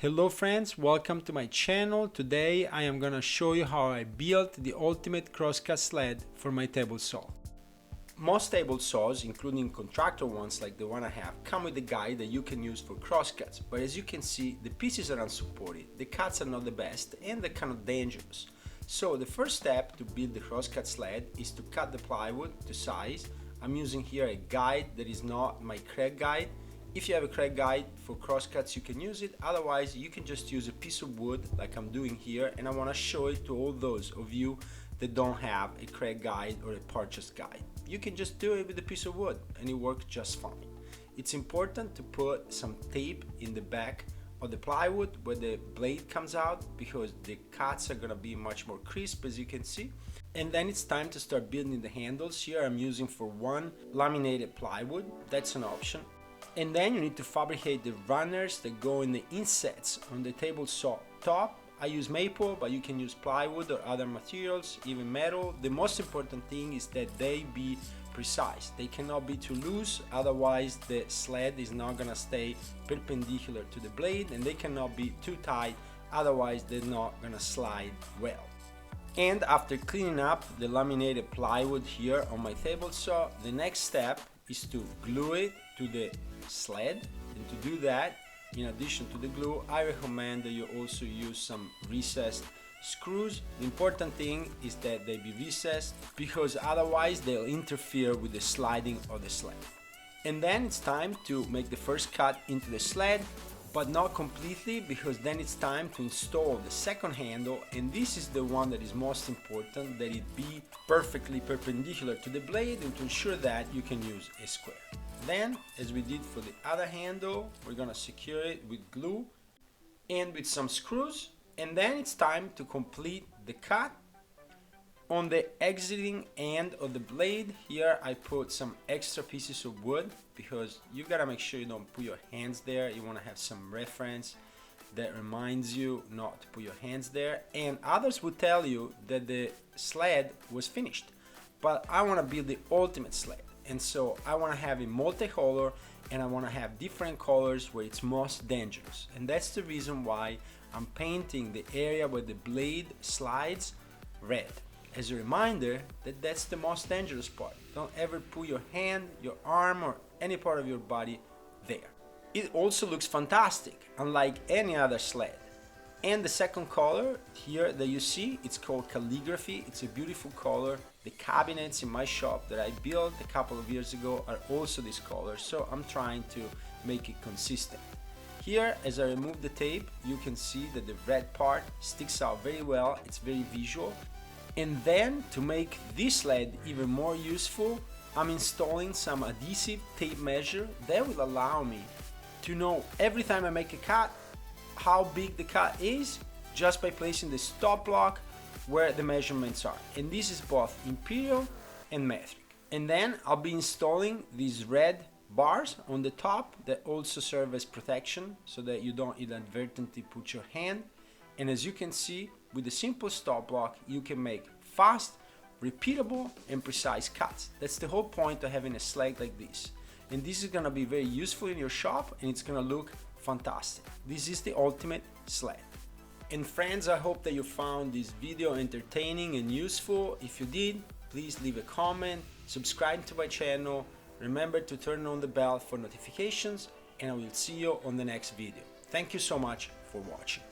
Hello friends, welcome to my channel. Today I am gonna show you how I built the ultimate crosscut sled for my table saw. Most table saws, including contractor ones like the one I have, come with a guide that you can use for crosscuts, but as you can see, the pieces are unsupported, the cuts are not the best, and they're kind of dangerous. So the first step to build the crosscut sled is to cut the plywood to size. I'm using here a guide that is not my Craig guide. If you have a Craig guide for crosscuts, you can use it. Otherwise, you can just use a piece of wood like I'm doing here, and I want to show it to all those of you that don't have a Craig guide or a purchase guide. You can just do it with a piece of wood and it works just fine. It's important to put some tape in the back of the plywood where the blade comes out, because the cuts are going to be much more crisp, as you can see. And then it's time to start building the handles. Here I'm using for one laminated plywood, that's an option. And then you need to fabricate the runners that go in the insets on the table saw top. I use maple, but you can use plywood or other materials, even metal. The most important thing is that they be precise. They cannot be too loose, otherwise the sled is not gonna stay perpendicular to the blade, and they cannot be too tight, otherwise they're not gonna slide well. And after cleaning up the laminated plywood here on my table saw, the next step is to glue it to the sled. And to do that, in addition to the glue, I recommend that you also use some recessed screws. The important thing is that they be recessed, because otherwise they'll interfere with the sliding of the sled. And then it's time to make the first cut into the sled, but not completely, because then it's time to install the second handle, and this is the one that is most important, that it be perfectly perpendicular to the blade, and to ensure that you can use a square. Then, as we did for the other handle, we're gonna secure it with glue and with some screws, and then it's time to complete the cut. On the exiting end of the blade, here I put some extra pieces of wood, because you gotta make sure you don't put your hands there. You wanna have some reference that reminds you not to put your hands there. And others would tell you that the sled was finished, but I wanna build the ultimate sled. And so I want to have a multicolor, and I want to have different colors where it's most dangerous. And that's the reason why I'm painting the area where the blade slides red, as a reminder that that's the most dangerous part. Don't ever put your hand, your arm, or any part of your body there. It also looks fantastic, unlike any other sled. And the second color here that you see, it's called calligraphy. It's a beautiful color. The cabinets in my shop that I built a couple of years ago are also this color, so I'm trying to make it consistent. Here, as I remove the tape, you can see that the red part sticks out very well. It's very visual. And then, to make this sled even more useful, I'm installing some adhesive tape measure that will allow me to know every time I make a cut how big the cut is, just by placing the stop block where the measurements are. And this is both imperial and metric. And then I'll be installing these red bars on the top that also serve as protection, so that you don't inadvertently put your hand. And as you can see, with a simple stop block, you can make fast, repeatable, and precise cuts. That's the whole point of having a sled like this. And this is gonna be very useful in your shop, and it's gonna look fantastic. This is the ultimate sled. And friends, I hope that you found this video entertaining and useful. If you did, please leave a comment, subscribe to my channel, remember to turn on the bell for notifications, and I will see you on the next video. Thank you so much for watching.